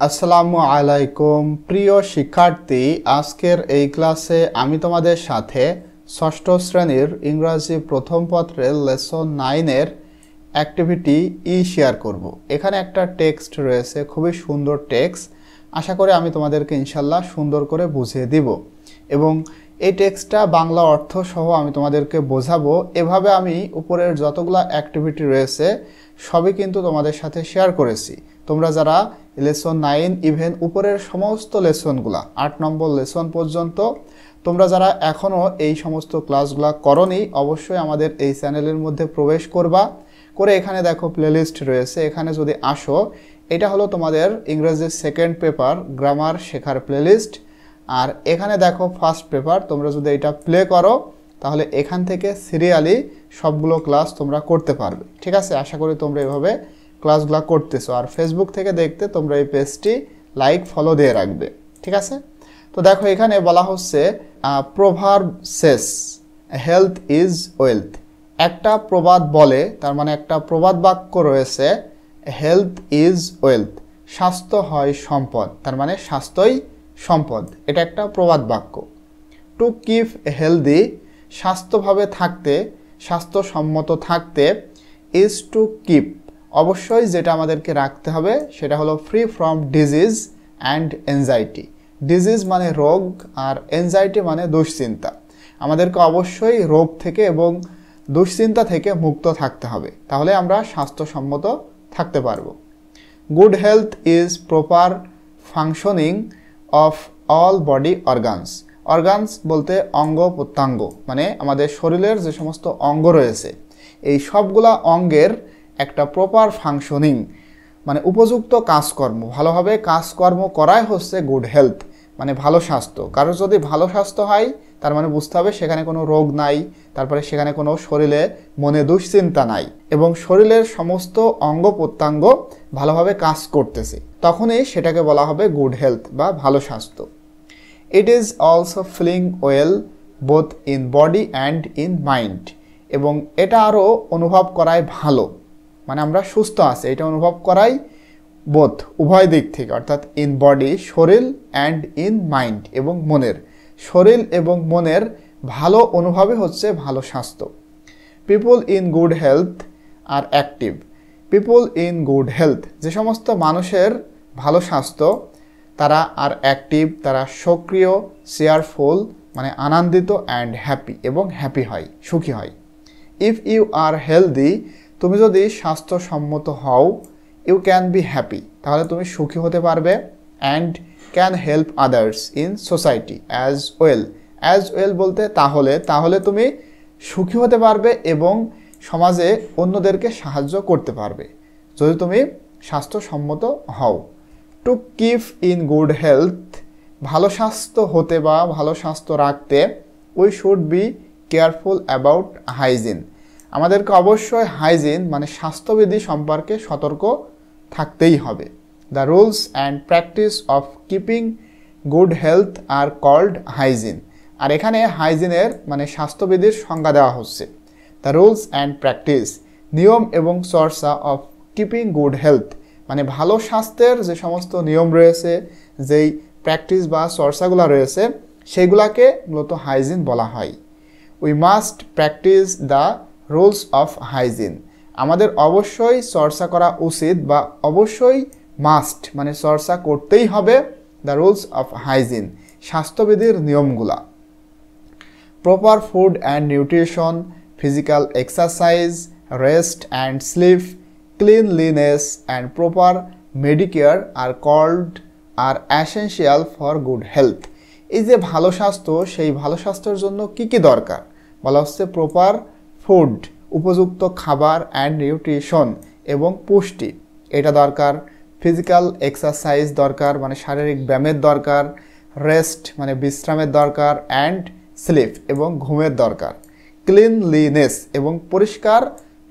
আসসালামু আলাইকুম প্রিয় শিক্ষার্থী, আজকের এই ক্লাসে আমি তোমাদের সাথে ষষ্ঠ শ্রেণীর ইংরাজি প্রথম পত্রের লেসন 9 এর অ্যাক্টিভিটি শেয়ার করব। এখানে একটা টেক্সট রয়েছে, খুবই সুন্দর টেক্সট। আশা করি আমি তোমাদেরকে ইনশাল্লাহ সুন্দর করে বুঝিয়ে দিব এবং এই টেক্সটটা বাংলা অর্থ সহ আমি তোমাদেরকে বোঝাবো। এভাবে আমি উপরের যতগুলা অ্যাক্টিভিটি রয়েছে সবই কিন্তু তোমাদের সাথে শেয়ার করেছি। তোমরা যারা লেসন 9 ইভেন উপরের সমস্ত লেসনগুলা 8 নম্বর লেসন পর্যন্ত তোমরা যারা এখনও এই সমস্ত ক্লাসগুলা করনি, অবশ্যই আমাদের এই চ্যানেলের মধ্যে প্রবেশ করবা। করে এখানে দেখো প্লেলিস্ট রয়েছে, এখানে যদি আসো, এটা হলো তোমাদের ইংরেজির সেকেন্ড পেপার গ্রামার শেখার প্লেলিস্ট। আর এখানে দেখো ফার্স্ট পেপার, তোমরা যদি এটা প্লে করো তাহলে এখান থেকে সিরিয়ালি সবগুলো ক্লাস তোমরা করতে পারবে। ঠিক আছে, আশা করি তোমরা এভাবে ক্লাসগুলো করতেছো। আর ফেসবুক থেকে দেখতে তোমরা এই পেজটি লাইক ফলো দিয়ে রাখবে। ঠিক আছে, তো দেখো এখানে বলা হচ্ছে proverb says health is wealth. একটা প্রবাদ বলে, তার মানে একটা প্রবাদ বাক্য রয়েছে, হেলথ ইজ ওয়েলথ, স্বাস্থ্য হয় সম্পদ, তার মানে স্বাস্থ্যই সম্পদ। এটা একটা প্রবাদ বাক্য। টু কিপ হেলদি, স্বাস্থ্যভাবে থাকতে, স্বাস্থ্যসম্মত থাকতে, ইজ টু কিপ, অবশ্যই যেটা আমাদেরকে রাখতে হবে সেটা হলো free from disease and anxiety. Disease মানে রোগ আর এনজাইটি মানে দুশ্চিন্তা। আমাদেরকে অবশ্যই রোগ থেকে এবং দুশ্চিন্তা থেকে মুক্ত থাকতে হবে, তাহলে আমরা স্বাস্থ্যসম্মত থাকতে পারবো। Good health is proper functioning of all body organs. Organs বলতে অঙ্গ প্রত্যঙ্গ, মানে আমাদের শরীরের যে সমস্ত অঙ্গ রয়েছে এই সবগুলা অঙ্গের একটা প্রপার ফাংশনিং মানে উপযুক্ত কাজকর্ম, ভালোভাবে কাজকর্ম করাই হচ্ছে গুড হেলথ, মানে ভালো স্বাস্থ্য। কারো যদি ভালো স্বাস্থ্য হয় তার মানে বুঝতে হবে সেখানে কোনো রোগ নাই, তারপরে সেখানে কোনো শরীরে মনে দুশ্চিন্তা নাই এবং শরীরের সমস্ত অঙ্গ প্রত্যঙ্গ ভালোভাবে কাজ করতেছে, তখনই সেটাকে বলা হবে গুড হেলথ বা ভালো স্বাস্থ্য। It is also feeling well both in body and in mind, এবং এটা আরও অনুভব করাই ভালো, মানে আমরা সুস্থ আছি এটা অনুভব করাই বোথ উভয় দিক থেকে, অর্থাৎ ইন বডি শরীর অ্যান্ড ইন মাইন্ড এবং মনের, শরীর এবং মনের ভালো অনুভবই হচ্ছে ভালো স্বাস্থ্য। People in good health are active. People in good health, যে সমস্ত মানুষের ভালো স্বাস্থ্য তারা আর অ্যাক্টিভ, তারা সক্রিয়, চেয়ারফুল মানে আনন্দিত, অ্যান্ড হ্যাপি এবং হ্যাপি হয়, সুখী হয়। ইফ ইউ আর হেলদি, তুমি যদি স্বাস্থ্যসম্মত হও, ইউ ক্যান বি হ্যাপি, তাহলে তুমি সুখী হতে পারবে, and can help others in society as well. As well বলতে তাহলে, তাহলে তুমি সুখী হতে পারবে এবং সমাজে অন্যদেরকে সাহায্য করতে পারবে যদি তুমি স্বাস্থ্যসম্মত হও। To keep in good health, ভালো স্বাস্থ্য হতে বা ভালো স্বাস্থ্য রাখতে, we should be careful about hygiene, আমাদেরকে অবশ্যই হাইজিন মানে স্বাস্থ্যবিধি সম্পর্কে সতর্ক থাকতেই হবে। The rules and practice of keeping good health are called hygiene. আর এখানে হাইজিনের মানে স্বাস্থ্যবিধির সংজ্ঞা দেওয়া হচ্ছে। দ্য রুলস অ্যান্ড প্র্যাকটিস, নিয়ম এবং চর্চা অফ কিপিং গুড হেলথ, মানে ভালো স্বাস্থ্যের যে সমস্ত নিয়ম রয়েছে, যেই প্র্যাকটিস বা চর্চাগুলো রয়েছে সেইগুলাকে মূলত হাইজিন বলা হয়। We must practice the rules of hygiene, আমাদের অবশ্যই চর্চা করা উচিত বা অবশ্যই মাস্ট মানে চর্চা করতেই হবে দ্য রুলস অফ হাইজিন, স্বাস্থ্যবিধির নিয়মগুলা। Proper food and nutrition, physical exercise, rest and sleep, cleanliness and proper medicare are essential for good health. এই যে ভালো স্বাস্থ্য, সেই ভালো স্বাস্থ্যের জন্য কি কি দরকার বলা হচ্ছে, প্রপার ফুড উপযুক্ত খাবার, অ্যান্ড নিউট্রিশন এবং পুষ্টি এটা দরকার, ফিজিক্যাল এক্সারসাইজ দরকার মানে শারীরিক ব্যায়ামের দরকার, রেস্ট মানে বিশ্রামের দরকার, অ্যান্ড স্লিপ এবং ঘুমের দরকার, ক্লিনলিনেস এবং পরিষ্কার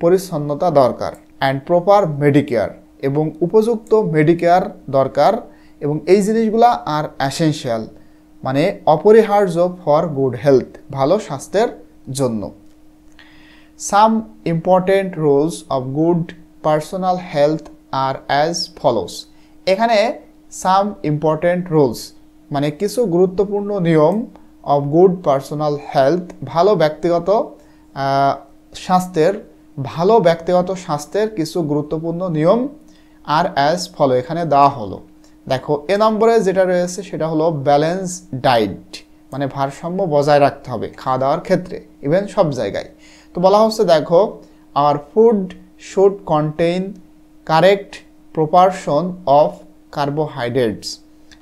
পরিচ্ছন্নতা দরকার, অ্যান্ড প্রপার মেডিকেয়ার এবং উপযুক্ত মেডিকেয়ার দরকার, এবং এই জিনিসগুলা আর অ্যাসেনশিয়াল মানে অপরিহার্য ফর গুড হেলথ ভালো স্বাস্থ্যের জন্য। Some important rules of good personal health are as follows. এখানে সাম ইম্পর্টেন্ট রুলস, মানে কিছু গুরুত্বপূর্ণ নিয়ম অফ গুড পার্সোনাল হেলথ, ভালো ব্যক্তিগত স্বাস্থ্যের কিছু গুরুত্বপূর্ণ নিয়ম আর অ্যাজ ফলো, এখানে দেওয়া হলো। দেখো এ নম্বরে যেটা রয়েছে সেটা হলো ব্যালেন্স ডায়েট, মানে ভারসাম্য বজায় রাখতে হবে খাওয়া দাওয়ার ক্ষেত্রে, ইভেন সব জায়গায়। তো বলা হচ্ছে দেখো our food should contain correct proportion of carbohydrates,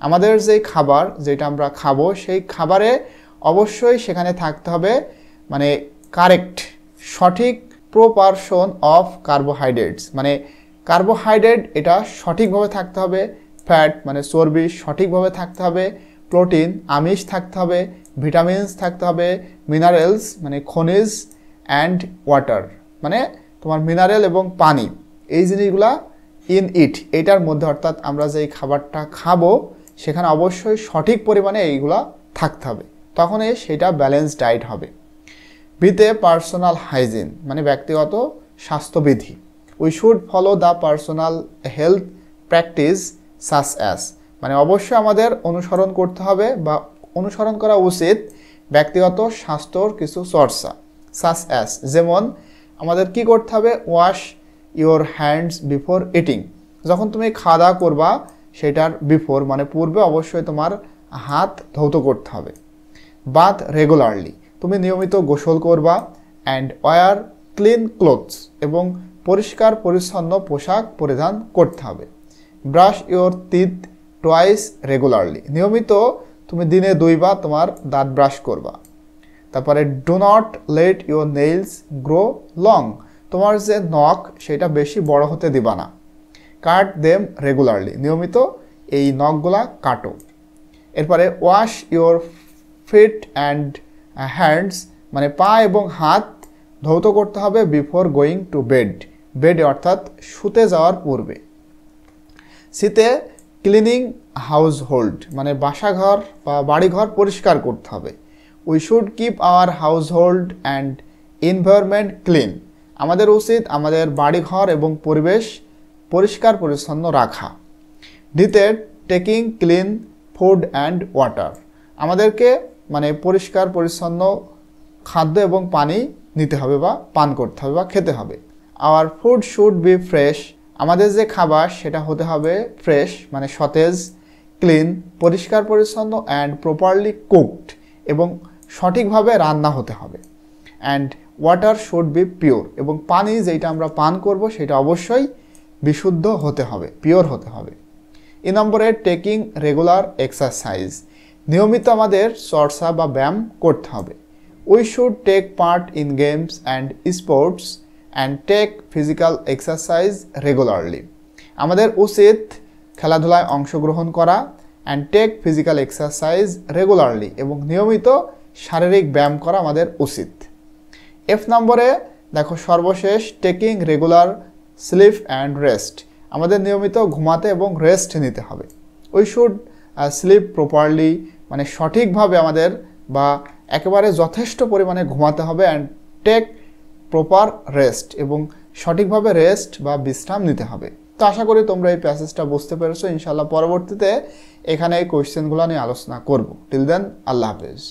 আমাদের যে খাবার যেটা আমরা খাবো সেই খাবারে অবশ্যই সেখানে থাকতে হবে মানে কারেক্ট সঠিক প্রপারশন অফ কার্বোহাইড্রেটস, মানে কার্বোহাইড্রেট এটা সঠিকভাবে থাকতে হবে, ফ্যাট মানে চর্বি সঠিকভাবে থাকতে হবে, প্রোটিন আমিষ থাকতে হবে, ভিটামিনস থাকতে হবে, মিনারেলস মানে খনিজ, অ্যান্ড ওয়াটার মানে তোমার মিনারেল এবং পানি, এই জিনিসগুলা ইন ইট এটার মধ্যে, অর্থাৎ আমরা যেই খাবারটা খাবো সেখানে অবশ্যই সঠিক পরিমাণে এইগুলা থাকতে হবে, তখনই সেটা ব্যালেন্স ডায়েট হবে। বিতে পার্সোনাল হাইজিন মানে ব্যক্তিগত স্বাস্থ্যবিধি, we should follow the personal health practice such as, মানে অবশ্যই আমাদের অনুসরণ করতে হবে বা অনুসরণ করা উচিত ব্যক্তিগত স্বাস্থ্যর কিছু চর্চা, সাচ অ্যাজ যেমন আমাদের কি করতে হবে, wash your hands before eating, যখন তুমি খাওয়া দাওয়া করবা সেটার বিফোর মানে পূর্বে অবশ্যই তোমার হাত ধৌত করতে হবে। বাথ রেগুলারলি, তুমি নিয়মিত গোসল করবা, অ্যান্ড ওয়ার ক্লিন ক্লোথস, এবং পরিষ্কার পরিচ্ছন্ন পোশাক পরিধান করতে হবে। Brush your teeth twice regularly, নিয়মিত তুমি দিনে 2 বার তোমার দাঁত ব্রাশ করবা। তারপরে do not late your nails grow long, তোমার যে নখ সেটা বেশি বড় হতে দিবা না। কাট দেম রেগুলারলি, নিয়মিত এই নখগুলা কাটো। এরপরে wash your feet and hands, মানে পা এবং হাত ধৌত করতে হবে বিফোর গোয়িং টু বেডে অর্থাৎ শুতে যাওয়ার পূর্বে। শীতে ক্লিনিং হাউসহোল্ড, মানে বাসাঘর বা বাড়িঘর পরিষ্কার করতে হবে। We should keep our household and environment clean, আমাদের উচিত আমাদের বাড়িঘর এবং পরিবেশ পরিষ্কার পরিচ্ছন্ন রাখা। ডিতে taking clean food and water, আমাদেরকে মানে পরিষ্কার পরিচ্ছন্ন খাদ্য এবং পানি নিতে হবে বা পান করতে হবে বা খেতে হবে। Hour food should be fresh, আমাদের যে খাবার সেটা হতে হবে ফ্রেশ মানে সতেজ, ক্লিন পরিষ্কার পরিচ্ছন্ন, অ্যান্ড প্রপারলি কুকড, এবং সঠিকভাবে রান্না হতে হবে। And water should be pure, এবং পানি যেটা আমরা পান করব সেটা অবশ্যই বিশুদ্ধ হতে হবে, পিওর হতে হবে। এই নম্বরে টেকিং রেগুলার এক্সারসাইজ, নিয়মিত আমাদের চর্চা বা ব্যায়াম করতে হবে। We should take part in games and sports and take physical exercise regularly, আমাদের উচিত খেলাধুলায় অংশগ্রহণ করা, and take physical exercise regularly, এবং নিয়মিত শারীরিক ব্যায়াম করা আমাদের উচিত। এফ নম্বরে দেখো সর্বশেষ taking regular sleep and rest, আমাদের নিয়মিত ঘুমাতে এবং রেস্ট নিতে হবে। উই শুড স্লিপ প্রপারলি, মানে সঠিকভাবে আমাদের বা একেবারে যথেষ্ট পরিমাণে ঘুমাতে হবে, অ্যান্ড টেক প্রপার রেস্ট, এবং সঠিকভাবে রেস্ট বা বিশ্রাম নিতে হবে। তো আশা করি তোমরা এই প্যাসেজটা বুঝতে পেরেছো। ইনশাআল্লাহ পরবর্তীতে এখানে এই কোয়েশ্চেনগুলো নিয়ে আলোচনা করব। টিল দেন আল্লাহ হাফেজ।